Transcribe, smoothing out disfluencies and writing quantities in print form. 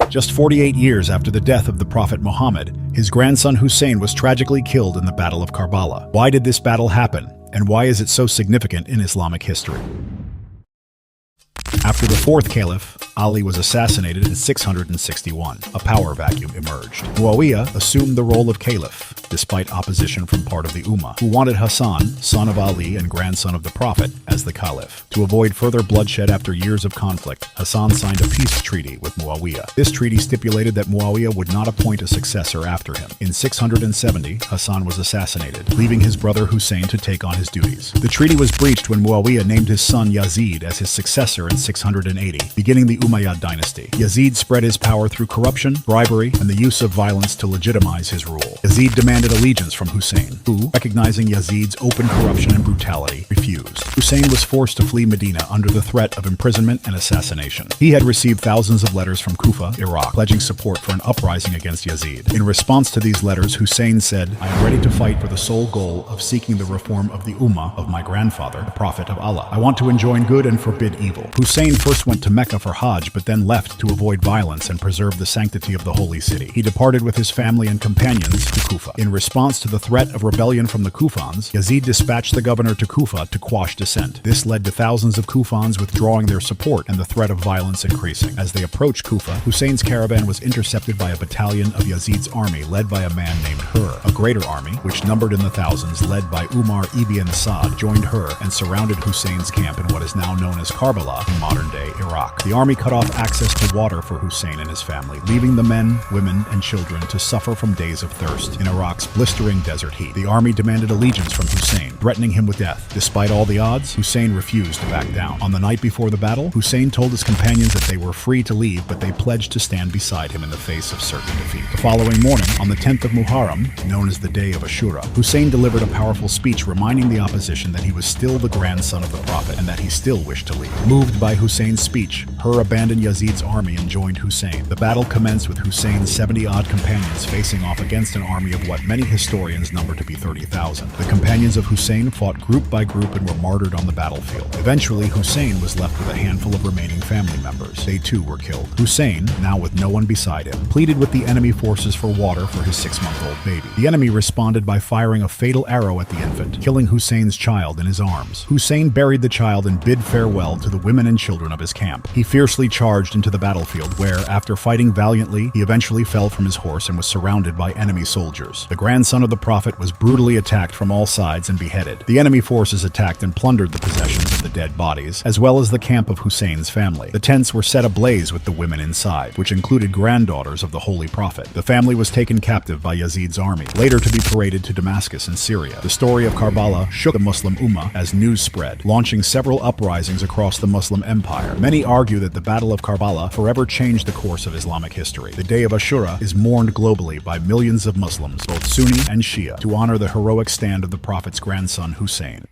Just 48 years after the death of the Prophet Muhammad, his grandson Husayn was tragically killed in the Battle of Karbala. Why did this battle happen, and why is it so significant in Islamic history? After the fourth caliph, Ali was assassinated in 661. A power vacuum emerged. Muawiyah assumed the role of caliph, despite opposition from part of the Ummah, who wanted Hassan, son of Ali and grandson of the Prophet, as the caliph. To avoid further bloodshed after years of conflict, Hassan signed a peace treaty with Muawiyah. This treaty stipulated that Muawiyah would not appoint a successor after him. In 670, Hassan was assassinated, leaving his brother Husayn to take on his duties. The treaty was breached when Muawiyah named his son Yazid as his successor in 680, beginning the Umayyad dynasty. Yazid spread his power through corruption, bribery, and the use of violence to legitimize his rule. Yazid demanded allegiance from Husayn, who, recognizing Yazid's open corruption and brutality, refused. Husayn was forced to flee Medina under the threat of imprisonment and assassination. He had received thousands of letters from Kufa, Iraq, pledging support for an uprising against Yazid. In response to these letters, Husayn said, "I am ready to fight for the sole goal of seeking the reform of the Ummah of my grandfather, the Prophet of Allah. I want to enjoin good and forbid evil." Husayn first went to Mecca for Hajj, but then left to avoid violence and preserve the sanctity of the holy city. He departed with his family and companions to Kufa. In response to the threat of rebellion from the Kufans, Yazid dispatched the governor to Kufa to quash dissent. This led to thousands of Kufans withdrawing their support and the threat of violence increasing. As they approached Kufa, Husayn's caravan was intercepted by a battalion of Yazid's army led by a man named Hur. A greater army, which numbered in the thousands, led by Umar ibn Sa'd, joined Hur and surrounded Husayn's camp in what is now known as Karbala in modern-day Iraq. The army cut off access to water for Husayn and his family, leaving the men, women, and children to suffer from days of thirst in Iraq's blistering desert heat. The army demanded allegiance from Husayn, threatening him with death. Despite all the odds, Husayn refused to back down. On the night before the battle, Husayn told his companions that they were free to leave, but they pledged to stand beside him in the face of certain defeat. The following morning, on the 10th of Muharram, known as the Day of Ashura, Husayn delivered a powerful speech reminding the opposition that he was still the grandson of the Prophet and that he still wished to leave. Moved by Husayn's speech, Hur abandoned Yazid's army and joined Husayn. The battle commenced with Husayn's 70-odd companions facing off against an army of what many historians number to be 30,000. The companions of Husayn fought group by group and were martyred on the battlefield. Eventually, Husayn was left with a handful of remaining family members. They too were killed. Husayn, now with no one beside him, pleaded with the enemy forces for water for his 6-month-old baby. The enemy responded by firing a fatal arrow at the infant, killing Husayn's child in his arms. Husayn buried the child and bid farewell to the women and children of his camp. He fiercely charged into the battlefield where, after fighting valiantly, he eventually fell from his horse and was surrounded by enemy soldiers. The grandson of the Prophet was brutally attacked from all sides and beheaded. The enemy forces attacked and plundered the possessions of the dead bodies, as well as the camp of Husayn's family. The tents were set ablaze with the women inside, which included granddaughters of the Holy Prophet. The family was taken captive by Yazid's army, later to be paraded to Damascus in Syria. The story of Karbala shook the Muslim Ummah as news spread, launching several uprisings across the Muslim empire. Many argue that the Battle of Karbala forever changed the course of Islamic history. The Day of Ashura is mourned globally by millions of Muslims, both Sunni and Shia, to honor the heroic stand of the Prophet's grandson Husayn.